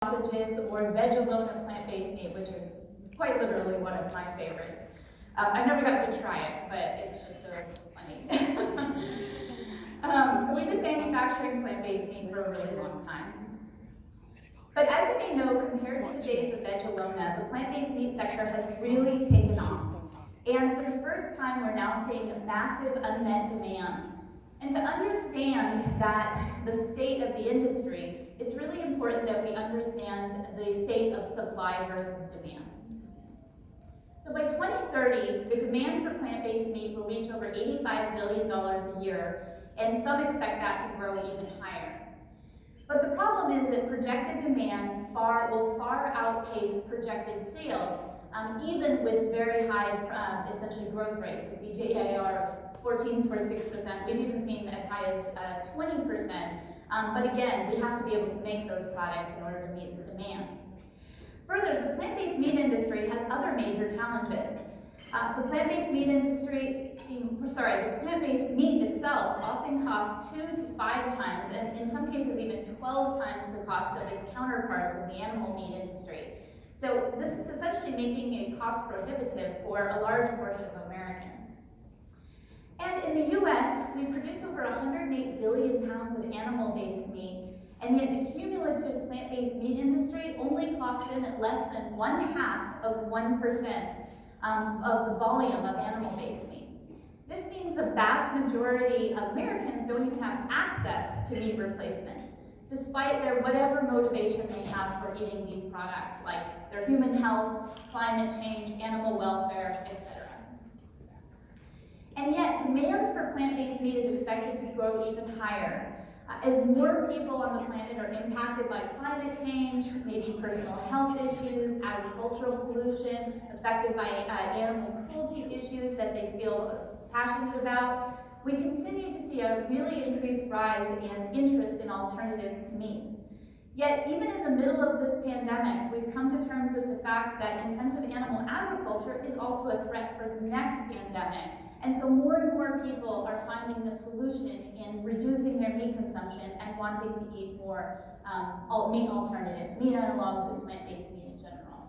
sausages, or Biennial plant-based meat, which is quite literally one of my favorites. I've never got to try it, but it's just so funny. So we've been manufacturing plant-based meat for a really long time. But as you may know, compared to the days of Vegalona, the plant-based meat sector has really taken off. And for the first time, we're now seeing a massive unmet demand. And to understand that the state of the industry, it's really important that we understand the state of supply versus demand. So by 2030, the demand for plant-based meat will reach over $85 billion a year, and some expect that to grow even higher. But the problem is that projected demand will far outpace projected sales, even with very high, essentially, growth rates. The CAGR 14.6%. We've even seen as high as 20%. But again, we have to be able to make those products in order to meet the demand. Further, the plant-based meat industry has other major challenges. The plant-based meat itself often costs 2 to 5 times, and in some cases even 12 times the cost of its counterparts in the animal meat industry. So this is essentially making it cost prohibitive for a large portion of Americans. And in the US, we produce over 108 billion pounds of animal-based meat, and yet the cumulative plant-based meat industry only clocks in at less than 1/2 of 1% of the volume of animal-based meat. This means the vast majority of Americans don't even have access to meat replacements, despite their whatever motivation they have for eating these products, like their human health, climate change, animal welfare, etc. And yet, demand for plant-based meat is expected to grow even higher. As more people on the planet are impacted by climate change, maybe personal health issues, agricultural pollution, affected by animal cruelty issues that they feel passionate about, we continue to see a really increased rise in interest in alternatives to meat. Yet, even in the middle of this pandemic, we've come to terms with the fact that intensive animal agriculture is also a threat for the next pandemic. And so more and more people are finding the solution in reducing their meat consumption and wanting to eat more meat alternatives, meat analogs, and plant-based meat in general.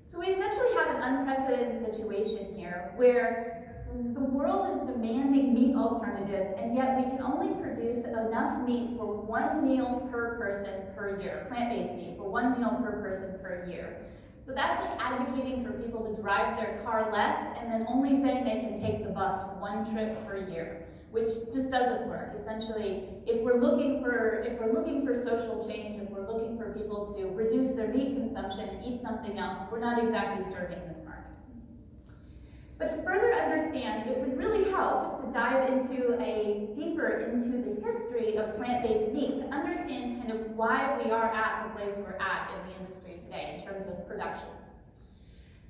So we essentially have an unprecedented situation here where the world is demanding meat alternatives, and yet we can only produce enough meat for 1 meal per person per year, plant-based meat for 1 meal per person per year. So that's like advocating for people to drive their car less and then only saying they can take the bus 1 trip per year, which just doesn't work. Essentially, if we're looking for social change, if we're looking for people to reduce their meat consumption and eat something else, we're not exactly serving this market. But to further understand, it would really help to dive deeper into the history of plant-based meat, to understand kind of why we are at the place we're at in the industry today in terms of production.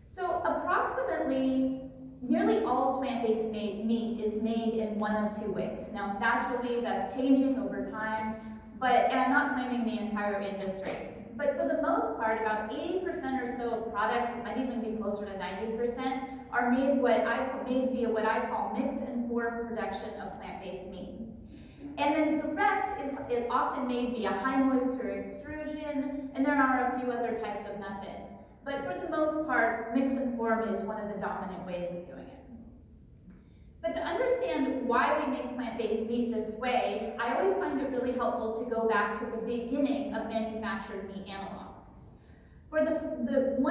So approximately, nearly all plant-based meat is made in one of 2 ways. Now, naturally, that's changing over time, and I'm not claiming the entire industry. But for the most part, about 80% or so of products, it might even be closer to 90%, are made via what I call mix and form production of plant-based meat. And then the rest is often made via high moisture extrusion, and there are a few other types of methods. But for the most part, mix and form is one of the dominant ways of doing it. But to understand why we make plant-based meat this way, I always find it really helpful to go back to the beginning of manufactured meat analogs. One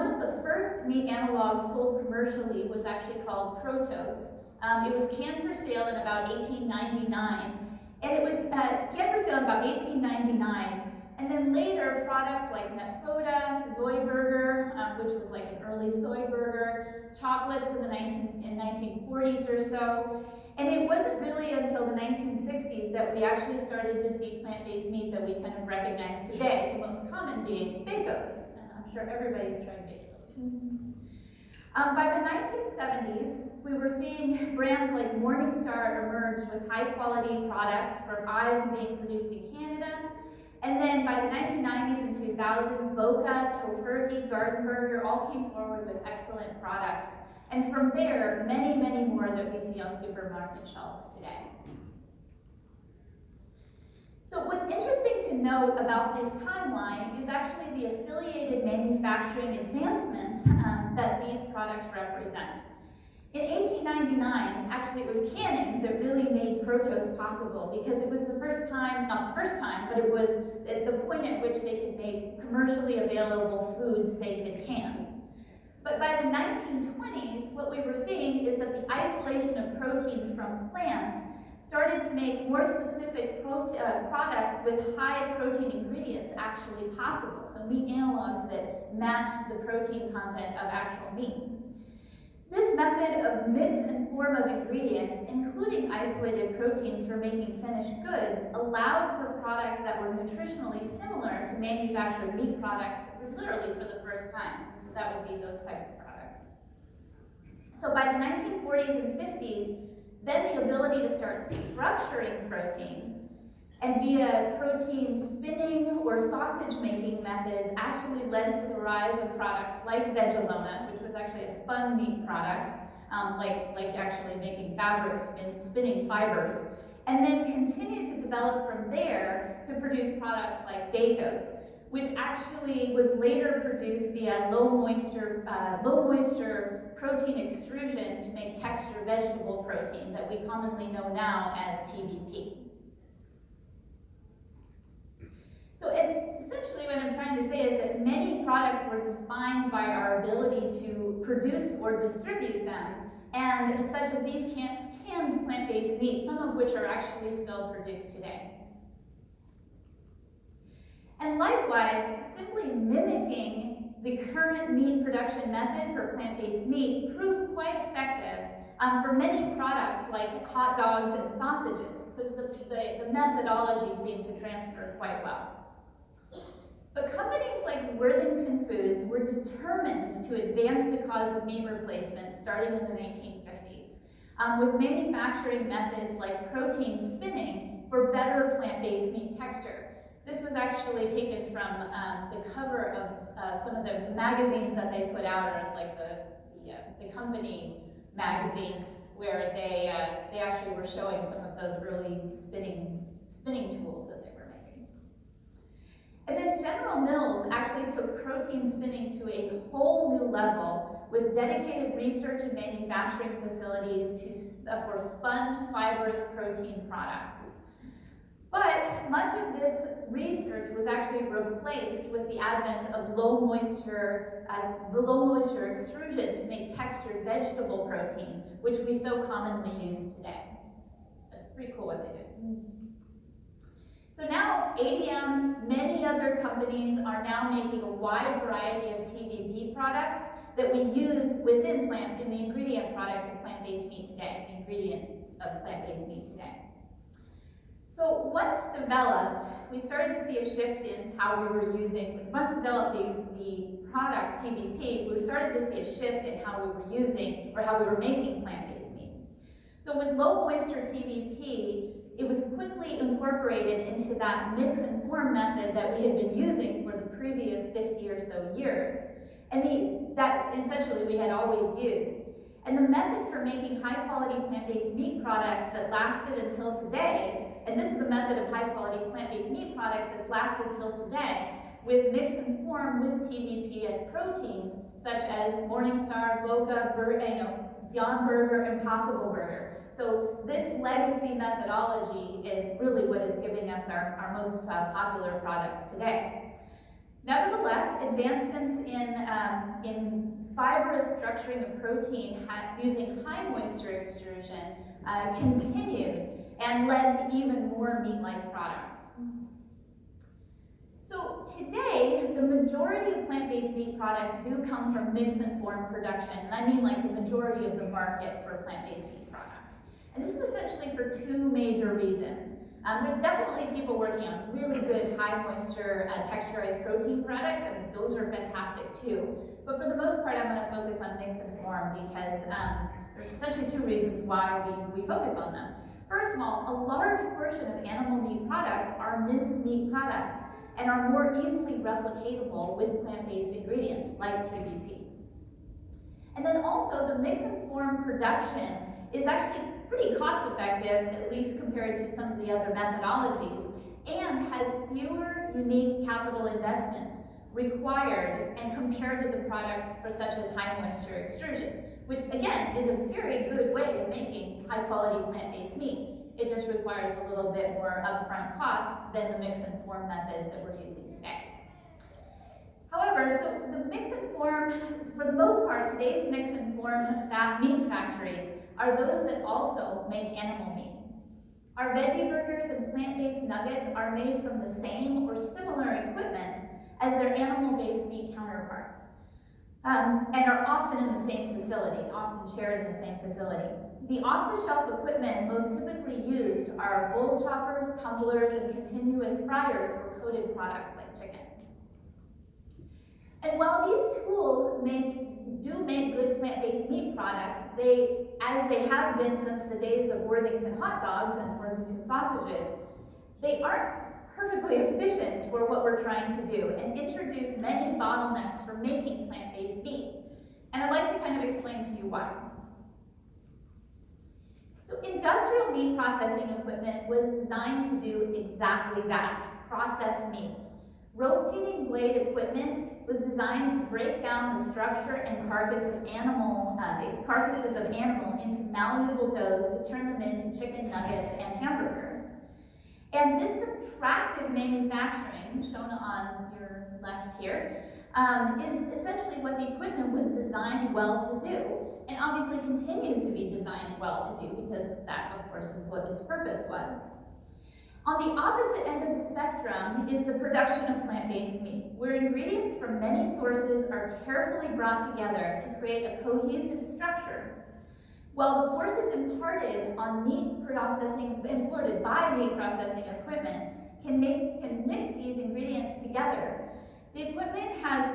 of the first meat analogs sold commercially was actually called Protos. It was canned for sale in about 1899, and it was canned for sale in about 1899. And then later, products like Metfoda, Zoiburger, which was like an early soy burger, chocolates in the 1940s or so. And it wasn't really until the 1960s that we actually started to see plant-based meat that we kind of recognize today, the most common being Bacos. And I'm sure everybody's tried Bacos. By the 1970s, we were seeing brands like Morningstar emerge with high-quality products from Ives being produced in Canada. And then by the 1990s and 2000s, Boca, Tofurky, Gardenburger all came forward with excellent products. And from there, many, many more that we see on supermarket shelves today. So what's interesting to note about this timeline is actually the affiliated manufacturing advancements that these products represent. In 1899, actually it was canning that really made protos possible, because it was the first time, not the first time, but it was the point at which they could make commercially available food safe in cans. But by the 1920s, what we were seeing is that the isolation of protein from plants started to make more specific products with high protein ingredients actually possible. So meat analogs that matched the protein content of actual meat. This method of mix and form of ingredients, including isolated proteins for making finished goods, allowed for products that were nutritionally similar to manufactured meat products literally for the first time. So that would be those types of products. So by the 1940s and 50s, then the ability to start structuring protein and via protein spinning or sausage making methods actually led to the rise of products like Vegelona, which was actually a spun meat product, like actually making fabric, spinning fibers, and then continued to develop from there to produce products like Bakos, which actually was later produced via low moisture protein extrusion to make textured vegetable protein that we commonly know now as TVP. So essentially what I'm trying to say is that many products were defined by our ability to produce or distribute them, and such as these canned plant-based meats, some of which are actually still produced today. And likewise, simply mimicking the current meat production method for plant-based meat proved quite effective for many products like hot dogs and sausages, because the methodology seemed to transfer quite well. But companies like Worthington Foods were determined to advance the cause of meat replacement starting in the 1950s, with manufacturing methods like protein spinning for better plant-based meat texture. This was actually taken from the cover of some of the magazines that they put out, or like the company magazine, where they actually were showing some of those early spinning tools that they were making. And then General Mills actually took protein spinning to a whole new level with dedicated research and manufacturing facilities for spun fibrous protein products. But much of this research was actually replaced with the advent of low moisture extrusion to make textured vegetable protein, which we so commonly use today. That's pretty cool what they did. So now ADM, many other companies are now making a wide variety of TVP products that we use within in the ingredient products of plant-based meat today, the ingredient of plant-based meat today. So once developed, we started to see a shift in how we were using, once developed the product TVP, we started to see a shift in how we were using, or how we were making plant-based meat. So with low moisture TVP, it was quickly incorporated into that mix and form method that we had been using for the previous 50 or so years, and that essentially we had always used. And the method for making high-quality plant-based meat products that lasted until today, and this is a method of high-quality plant-based meat products that's lasted till today, with mix and form with TVP and proteins, such as Morningstar, Boca, Beyond Burger, Impossible Burger. So this legacy methodology is really what is giving us our most popular products today. Nevertheless, advancements in fibrous structuring of protein using high moisture extrusion continued and led to even more meat-like products. So today, the majority of plant-based meat products do come from mix and form production, and I mean like the majority of the market for plant-based meat products. And this is essentially for two major reasons. There's definitely people working on really good high moisture texturized protein products, and those are fantastic too. But for the most part, I'm going to focus on mix and form because there's essentially two reasons why we focus on them. First of all, a large portion of animal meat products are minced meat products and are more easily replicatable with plant-based ingredients like TVP. And then also the mix and form production is actually pretty cost effective, at least compared to some of the other methodologies. and has fewer unique capital investments required and compared to the products for such as high moisture extrusion, which again is a very good way of making high quality plant-based meat. It just requires a little bit more upfront cost than the mix and form methods that we're using today. However, so the mix and form, for the most part, today's mix and form meat factories are those that also make animal meat. Our veggie burgers and plant-based nuggets are made from the same or similar equipment as their animal-based meat counterparts, and are often in the same facility, often shared in the same facility. The off-the-shelf equipment most typically used are bowl choppers, tumblers, and continuous fryers for coated products like chicken. And while these tools do make good plant-based meat products, as they have been since the days of Worthington hot dogs and Worthington sausages, they aren't perfectly efficient for what we're trying to do and introduce many bottlenecks for making plant-based meat. And I'd like to kind of explain to you why. So industrial meat processing equipment was designed to do exactly that, process meat. Rotating blade equipment was designed to break down the structure and carcasses of animal into malleable doughs to turn them into chicken nuggets and hamburgers. And this subtractive manufacturing, shown on your left here, is essentially what the equipment was designed well to do, and obviously continues to be designed well to do, because that, of course, is what its purpose was. On the opposite end of the spectrum is the production of plant-based meat, where ingredients from many sources are carefully brought together to create a cohesive structure. While the forces imparted by meat processing equipment can mix these ingredients together, the equipment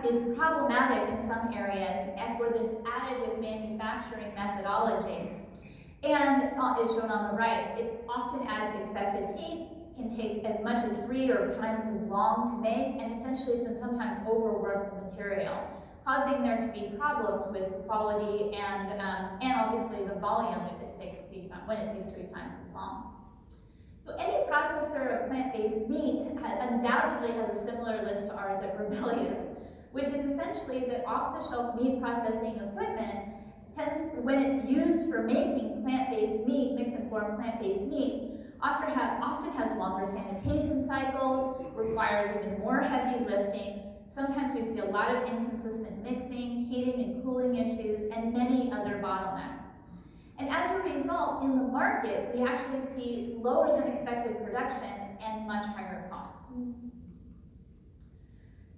is problematic in some areas for this additive manufacturing methodology, and is shown on the right. It often adds excessive heat, can take as much as 3 or times as long to make, and essentially sometimes overwork the material, causing there to be problems with quality and obviously the volume when it takes 3 times as long. So any processor of plant-based meat undoubtedly has a similar list to ours at Rebellyous, which is essentially that off-the-shelf meat processing equipment when it's used for making plant-based meat, mix and form plant-based meat, often has longer sanitation cycles, requires even more heavy lifting. Sometimes we see a lot of inconsistent mixing, heating and cooling issues, and many other bottlenecks. And as a result, in the market, we actually see lower than expected production and much higher costs.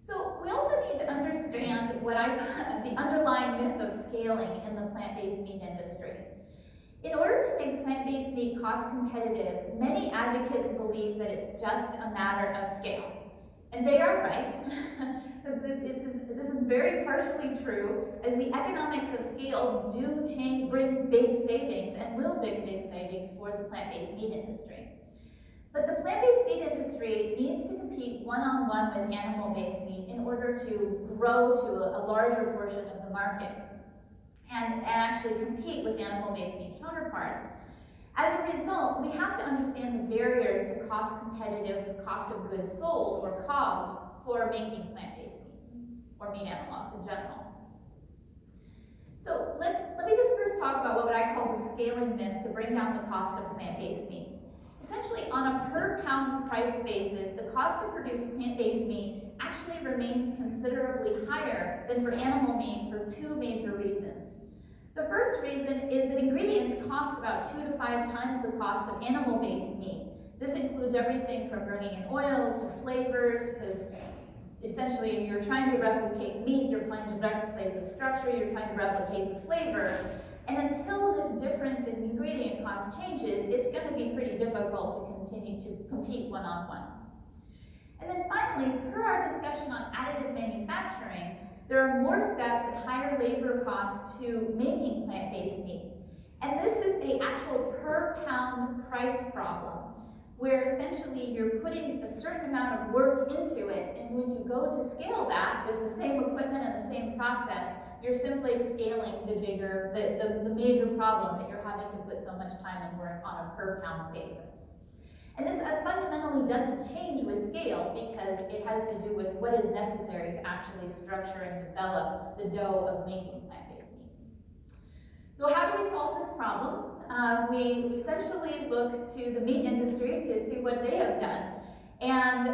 So we also need to understand the underlying myth of scaling in the plant-based meat industry. In order to make plant-based meat cost competitive, many advocates believe that it's just a matter of scale. And they are right. This is very partially true, as the economics of scale do bring big savings and will bring big savings for the plant-based meat industry. But the plant-based meat industry needs to compete one-on-one with animal-based meat in order to grow to a larger portion of the market and actually compete with animal-based meat counterparts. As a result, we have to understand the barriers to cost-competitive cost of goods sold, or COGS, for making plant-based meat, or meat analogs in general. So let me just first talk about what I call the scaling myth to bring down the cost of plant-based meat. Essentially, on a per-pound price basis, the cost to produce plant-based meat actually remains considerably higher than for animal meat for 2 major reasons. The first reason is that ingredients cost about 2 to 5 times the cost of animal-based meat. This includes everything from bringing in oils to flavors, because essentially if you're trying to replicate meat, you're trying to replicate the structure, you're trying to replicate the flavor. And until this difference in ingredient cost changes, it's going to be pretty difficult to continue to compete one-on-one. And then finally, per our discussion on additive manufacturing, there are more steps and higher labor costs to making plant-based meat. And this is an actual per-pound price problem, where essentially you're putting a certain amount of work into it, and when you go to scale that with the same equipment and the same process, you're simply scaling the major problem that you're having to put so much time and work on a per-pound basis. And this fundamentally doesn't change with scale because it has to do with what is necessary to actually structure and develop the dough of making plant-based meat. So how do we solve this problem? We essentially look to the meat industry to see what they have done. And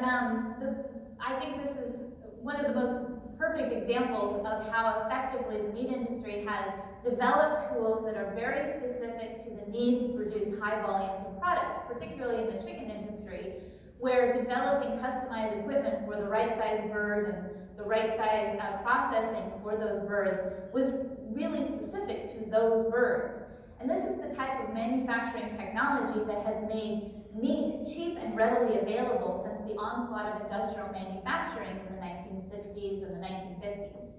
I think this is one of the most perfect examples of how effectively the meat industry has developed tools that are very specific to the need to produce high volumes of products, particularly in the chicken industry, where developing customized equipment for the right size bird and the right size processing for those birds was really specific to those birds. And this is the type of manufacturing technology that has made meat cheap and readily available since the onslaught of industrial manufacturing in the 1960s and the 1950s.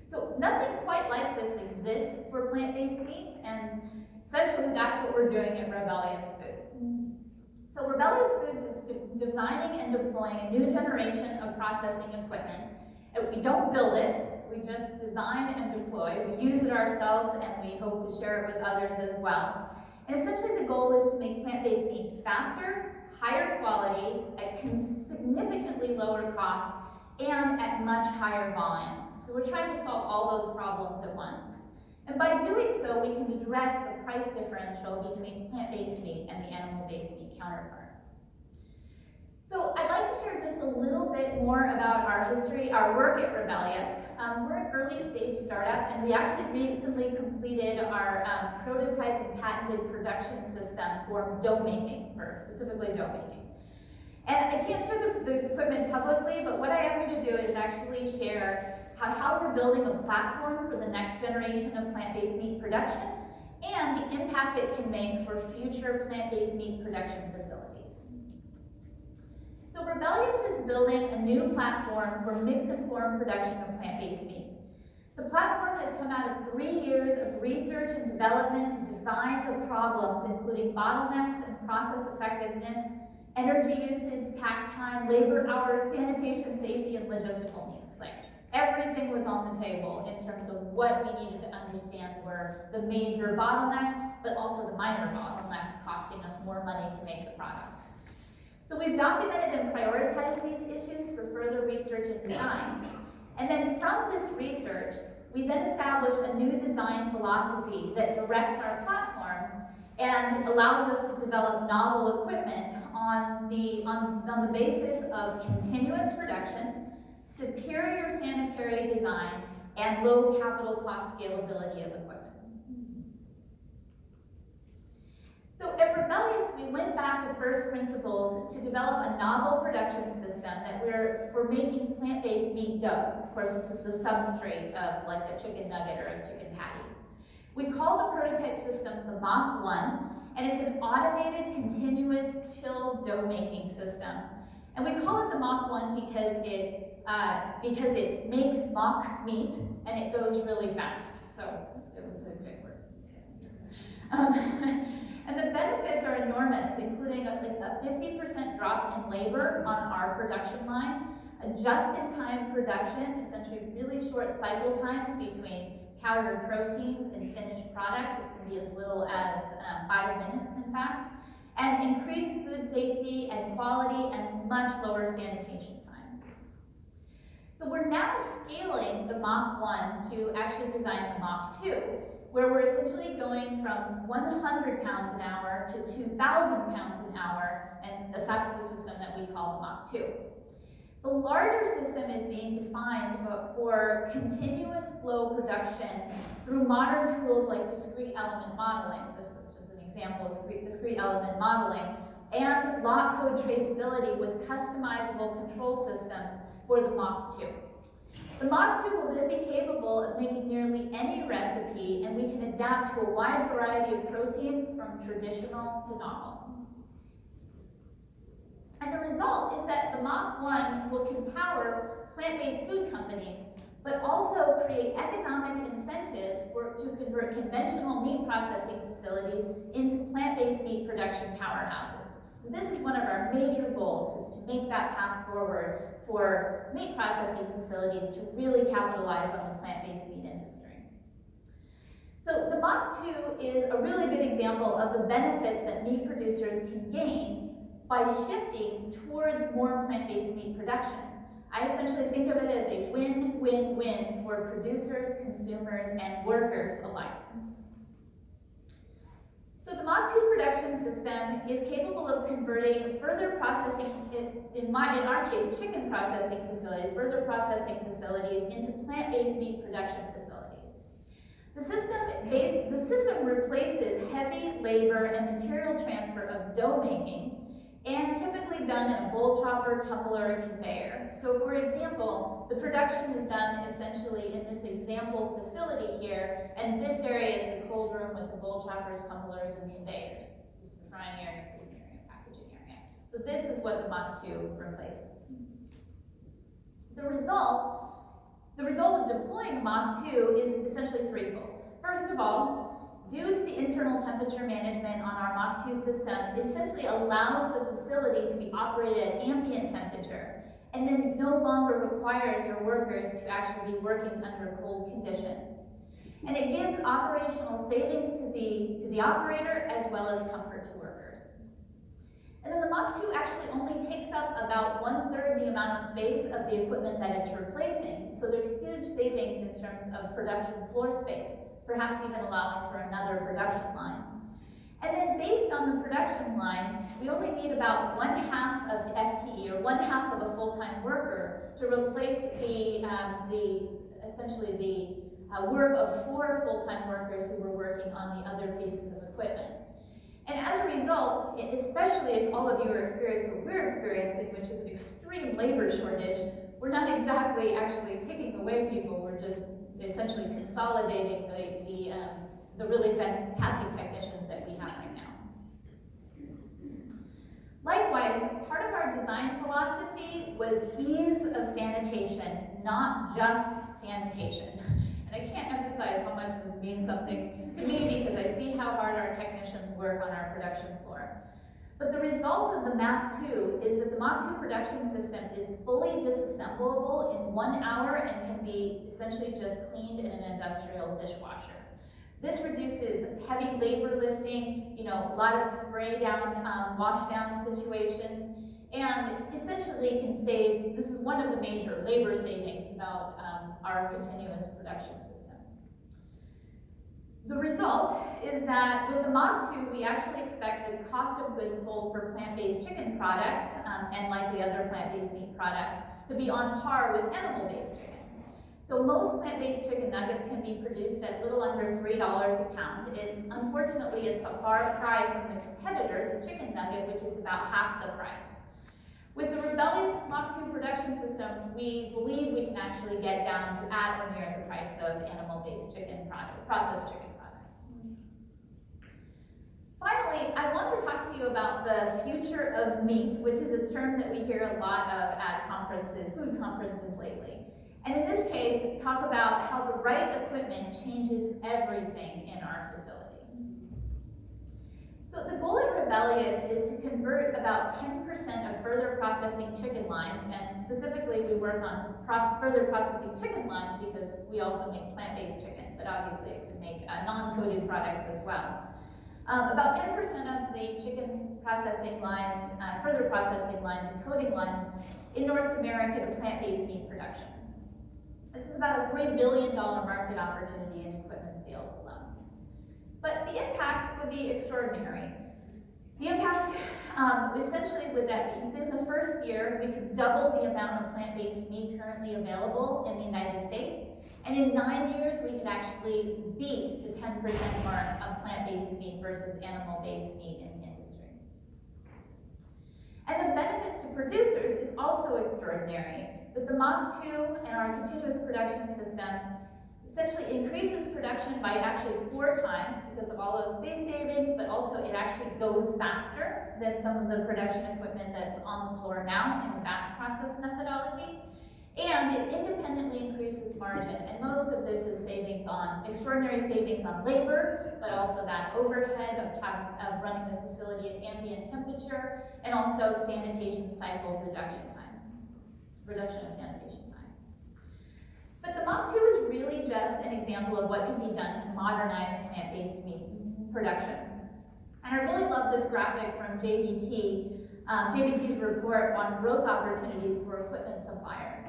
So nothing quite like this exists for plant-based meat, and essentially that's what we're doing at Rebellyous Foods. So Rebellyous Foods is designing and deploying a new generation of processing equipment. We don't build it, we just design and deploy. We use it ourselves and we hope to share it with others as well. And essentially the goal is to make plant-based meat faster, higher quality, at significantly lower cost, and at much higher volumes. So we're trying to solve all those problems at once. And by doing so, we can address the price differential between plant-based meat and the animal-based meat counterparts. So I'd like to share just a little bit more about our history, our work at Rebellyous. We're an early stage startup, and we actually recently completed our prototype and patented production system for dough making, or specifically dough making. And I can't share the equipment publicly, but what I am going to do is actually share how we're building a platform for the next generation of plant-based meat production and the impact it can make for future plant-based meat production facilities. So Rebellyous is building a new platform for mix-informed production of plant-based meat. The platform has come out of 3 years of research and development to define the problems, including bottlenecks and process effectiveness, energy usage, takt time, labor hours, sanitation, safety, and logistical needs. Like, everything was on the table in terms of what we needed to understand were the major bottlenecks, but also the minor bottlenecks costing us more money to make the products. So we've documented and prioritized these issues for further research and design. And then from this research, we then established a new design philosophy that directs our platform and allows us to develop novel equipment on the basis of continuous production, superior sanitary design, and low capital cost scalability of equipment. So at Rebellyous, we went back to first principles to develop a novel production system that for making plant-based meat dough. Of course, this is the substrate of like a chicken nugget or a chicken patty. We call the prototype system the Mach 1, and it's an automated, continuous, chilled dough making system. And we call it the Mach 1 because it makes mock meat and it goes really fast. So it was a big word. And the benefits are enormous, including a 50% drop in labor on our production line, a just-in-time production, essentially really short cycle times between powdered proteins and finished products. It can be as little as 5 minutes, in fact, and increased food safety and quality and much lower sanitation times. So we're now scaling the Mach 1 to actually design the Mach 2, where we're essentially going from 100 pounds an hour to 2,000 pounds an hour, and that's the system that we call the Mach 2. The larger system is being defined for continuous flow production through modern tools like discrete element modeling. This is just an example of discrete element modeling, and lot code traceability with customizable control systems for the Mach 2. The Mach 2 will then be capable of making nearly any recipe, and we can adapt to a wide variety of proteins from traditional to novel. And the result is that the Mach 1 will empower plant-based food companies, but also create economic incentives to convert conventional meat processing facilities into plant-based meat production powerhouses. This is one of our major goals, is to make that path forward for meat processing facilities to really capitalize on the plant-based meat industry. So the Mach 2 is a really good example of the benefits that meat producers can gain by shifting towards more plant-based meat production. I essentially think of it as a win-win-win for producers, consumers, and workers alike. So the Mach 2 production system is capable of converting further processing, in our case, chicken processing facilities, further processing facilities into plant-based meat production facilities. The system replaces heavy labor and material transfer of dough making, and typically done in a bowl chopper, tumbler, and conveyor. So for example, the production is done essentially in this example facility here, and this area is the cold room with the bowl choppers, tumblers, and conveyors. This is the frying area, freezing area, packaging area. So this is what the Mach 2 replaces. The result of deploying Mach 2 is essentially threefold. First of all, due to the internal temperature management on our Mach 2 system, it essentially allows the facility to be operated at ambient temperature, and then no longer requires your workers to actually be working under cold conditions. And it gives operational savings to the operator as well as comfort to workers. And then the Mach 2 actually only takes up about 1/3 the amount of space of the equipment that it's replacing, so there's huge savings in terms of production floor space, perhaps even allowing for another production line. And then based on the production line, we only need about 1/2 of FTE, or 1/2 of a full-time worker, to replace essentially the work of 4 full-time workers who were working on the other pieces of equipment. And as a result, especially if all of you are experiencing what we're experiencing, which is an extreme labor shortage, we're not exactly actually taking away people, we're just essentially consolidating the really fantastic technicians that we have right now. Likewise, part of our design philosophy was ease of sanitation, not just sanitation. And I can't emphasize how much this means something to me because I see how hard our technicians work on our production floor. But the result of the Mach 2 is that the Mach 2 production system is fully disassemblable in 1 hour and can be essentially just cleaned in an industrial dishwasher. This reduces heavy labor lifting, a lot of spray down, wash down situations, and essentially can save, this is one of the major labor savings about our continuous production system. The result is that with the Mach 2, we actually expect the cost of goods sold for plant-based chicken products, and likely other plant-based meat products, to be on par with animal-based chicken. So most plant-based chicken nuggets can be produced at a little under $3 a pound. Unfortunately, it's a far cry from the competitor, the chicken nugget, which is about half the price. With the Rebellyous Mach 2 production system, we believe we can actually get down to at or near the price of animal-based chicken processed chicken products. Finally, I want to talk to you about the future of meat, which is a term that we hear a lot of at conferences, food conferences lately. And in this case, talk about how the right equipment changes everything in our facility. So the goal at Rebellyous is to convert about 10% of further processing chicken lines, and specifically we work on further processing chicken lines because we also make plant-based chicken, but obviously it could make non-coated products as well. About 10% of the chicken processing lines, further processing lines and coating lines in North America to plant-based meat production. This is about a $3 billion market opportunity in equipment sales alone. But the impact would be extraordinary. The impact, essentially would that within the first year, we could double the amount of plant-based meat currently available in the United States. And in 9 years, we could actually beat the 10% mark of plant-based meat versus animal-based meat in the industry. And the benefits to producers is also extraordinary. With the Mach 2 and our continuous production system, essentially increases production by actually 4 times because of all those space savings, but also it actually goes faster than some of the production equipment that's on the floor now in the batch process methodology. And it independently increases margin, and most of this is extraordinary savings on labor, but also that overhead of running the facility at ambient temperature, and also sanitation cycle reduction of sanitation time. But the Mach 2 is really just an example of what can be done to modernize plant-based meat production. And I really love this graphic from JBT JBT's report on growth opportunities for equipment suppliers.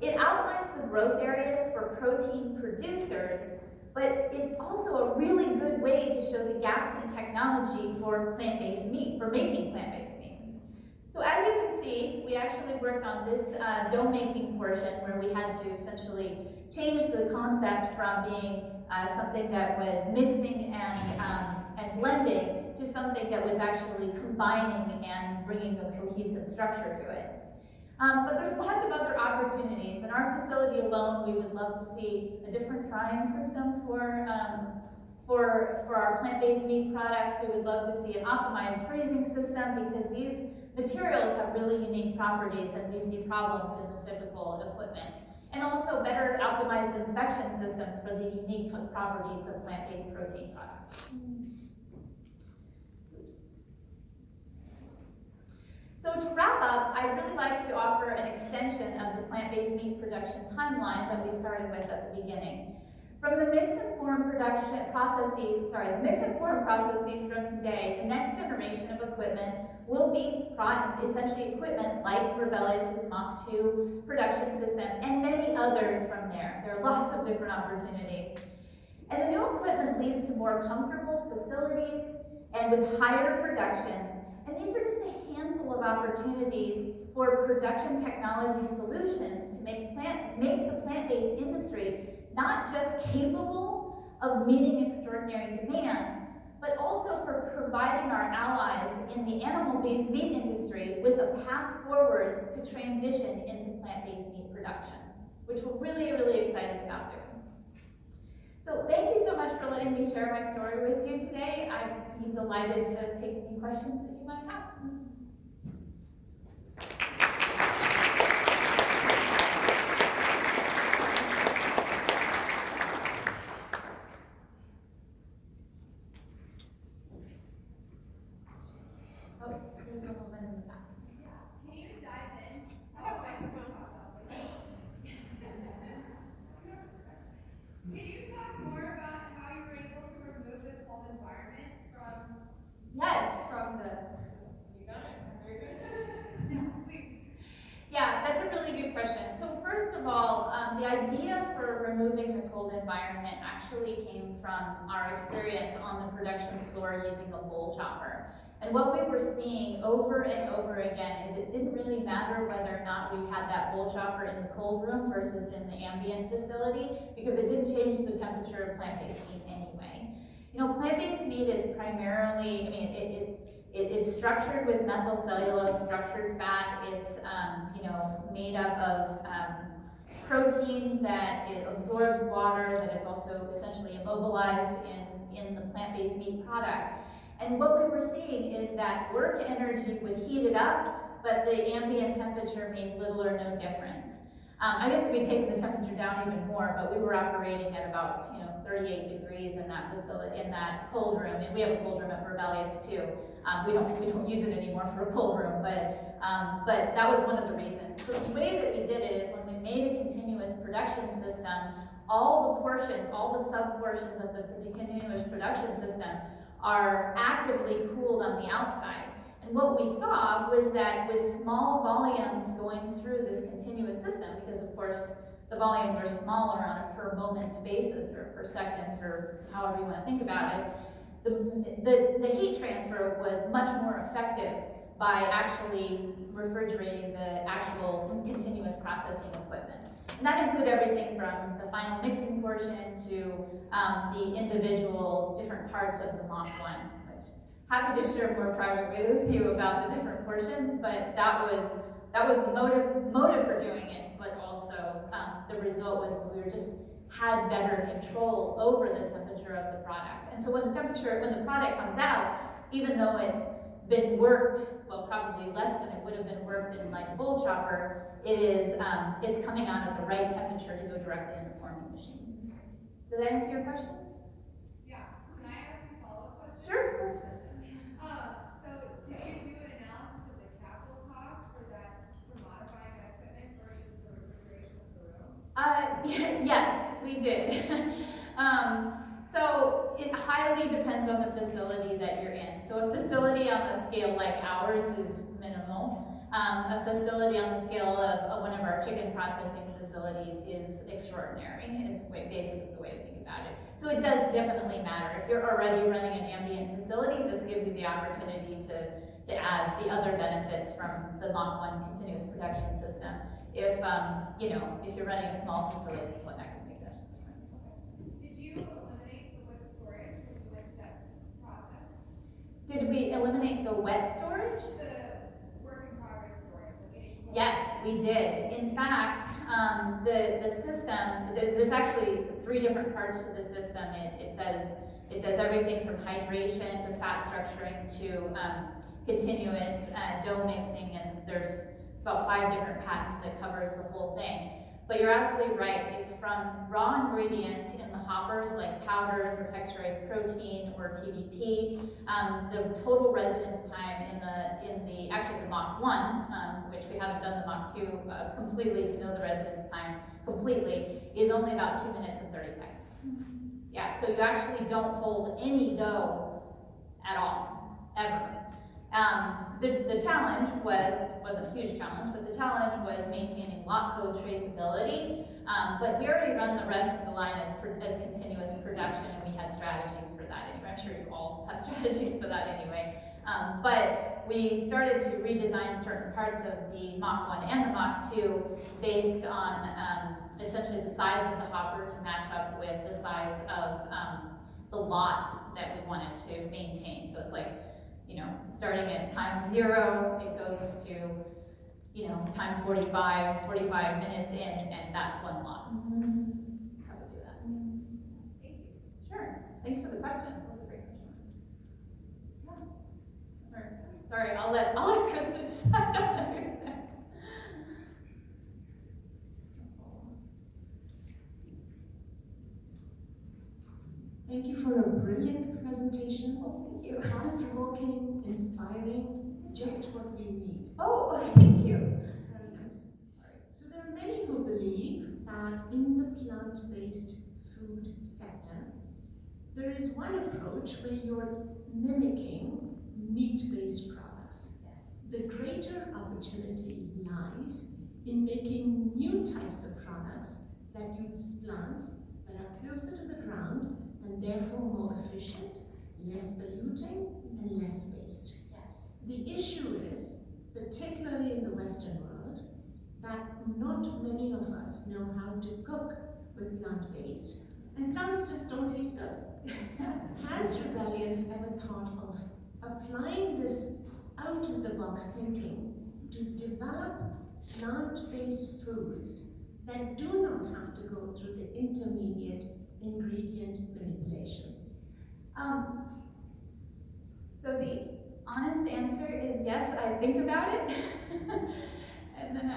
It outlines the growth areas for protein producers, but it's also a really good way to show the gaps in technology for plant-based meat, for making plant-based meat. So as you can see, we actually worked on this dough making portion where we had to essentially change the concept from being something that was mixing and blending to something that was actually combining and bringing a cohesive structure to it. But there's lots of other opportunities. In our facility alone, we would love to see a different frying system for our plant-based meat products. We would love to see an optimized freezing system because these materials have really unique properties and we see problems in the typical equipment. And also better optimized inspection systems for the unique properties of plant-based protein products. So to wrap up, I'd really like to offer an extension of the plant-based meat production timeline that we started with at the beginning. From the mix and form processes from today, the next generation of equipment will be essentially equipment like Rebellyous' Mach 2 production system and many others from there. There are lots of different opportunities. And the new equipment leads to more comfortable facilities and with higher production. And these are just a handful of opportunities for production technology solutions to make the plant-based industry not just capable of meeting extraordinary demand, but also for providing our allies in the animal-based meat industry with a path forward to transition into plant-based meat production, which we're really, really excited about doing. So thank you so much for letting me share my story with you today. I'd be delighted to take any questions that you might have. The idea for removing the cold environment actually came from our experience on the production floor using a bowl chopper. And what we were seeing over and over again is it didn't really matter whether or not we had that bowl chopper in the cold room versus in the ambient facility, because it didn't change the temperature of plant-based meat anyway. You know, plant-based meat is primarily, it is structured with methylcellulose, structured fat. It's made up of protein that it absorbs water, that is also essentially immobilized in the plant-based meat product. And what we were seeing is that work energy would heat it up, but the ambient temperature made little or no difference. I guess we could take the temperature down even more, but we were operating at about 38 degrees in that facility, in that cold room. And we have a cold room at Rebellyous too. We don't use it anymore for a cold room, but that was one of the reasons. So the way that we did it is when we made a continuous production system, all the portions, all the sub-portions of the continuous production system are actively cooled on the outside. And what we saw was that with small volumes going through this continuous system, because of course the volumes are smaller on a per moment basis or per second or however you want to think about it, the heat transfer was much more effective by actually refrigerating the actual continuous processing equipment. And that included everything from the final mixing portion to the individual different parts of the Mach 1, which happy to share more privately with you about the different portions, but that was the motive for doing it, but also the result was we had better control over the temperature of the product. And so when the product comes out, even though it's been worked, well, probably less than it would have been worked in like a bowl chopper, it's coming out at the right temperature to go directly in the forming machine. Did that answer your question? Yeah. Can I ask a follow-up question? Sure, of course. So did you do an analysis of the capital cost for modifying that equipment versus the refrigeration of the room? Yes, we did. So it highly depends on the facility that you're in. So a facility on a scale like ours is minimal A facility on the scale of one of our chicken processing facilities is extraordinary, is basically the way to think about it. So it does definitely matter. If you're already running an ambient facility, this gives you the opportunity to add the other benefits from the Mach 1 continuous production system. If, if you're running a small facility, well, that can make that difference. Did you eliminate the wet storage with that process? Did we eliminate the wet storage? The work in progress storage. Yes, we did. In fact, the system, there's actually 3 different parts to the system. It does everything from hydration to fat structuring to continuous dough mixing, and there's about 5 different patents that covers the whole thing. But you're absolutely right. If from raw ingredients in the hoppers like powders or texturized protein or TVP, the total residence time in the Mach 1, which we haven't done the Mach 2 completely to know the residence time completely, is only about 2 minutes and 30 seconds. Yeah, so you actually don't hold any dough at all, ever. The challenge wasn't a huge challenge, but the challenge was maintaining lot code traceability. But we already run the rest of the line as continuous production, and we had strategies for that anyway. I'm sure you all have strategies for that anyway. But we started to redesign certain parts of the Mach 1 and the Mach 2 based on essentially the size of the hopper to match up with the size of the lot that we wanted to maintain. So it's like, starting at time 0, it goes to, time 45 minutes in, and that's one lot. That's how we do that. Thank you. Sure. Thanks for the question. That was a great question. Yes. Sorry, I'll let Kristen decide. Thank you for a brilliant presentation. Oh, thank you. Thought-provoking, inspiring, just what we need. Oh, thank you. Very nice. So there are many who believe that in the plant-based food sector, there is one approach where you're mimicking meat-based products. Yes. The greater opportunity lies in making new types of products that use plants that are closer to the ground and therefore more efficient, less polluting, and less waste. Yes. The issue is, particularly in the Western world, that not many of us know how to cook with plant-based, and plants just don't taste good. Has Rebellyous ever thought of applying this out-of-the-box thinking to develop plant-based foods that do not have to go through the intermediate ingredient manipulation? So the honest answer is yes, I think about it. And then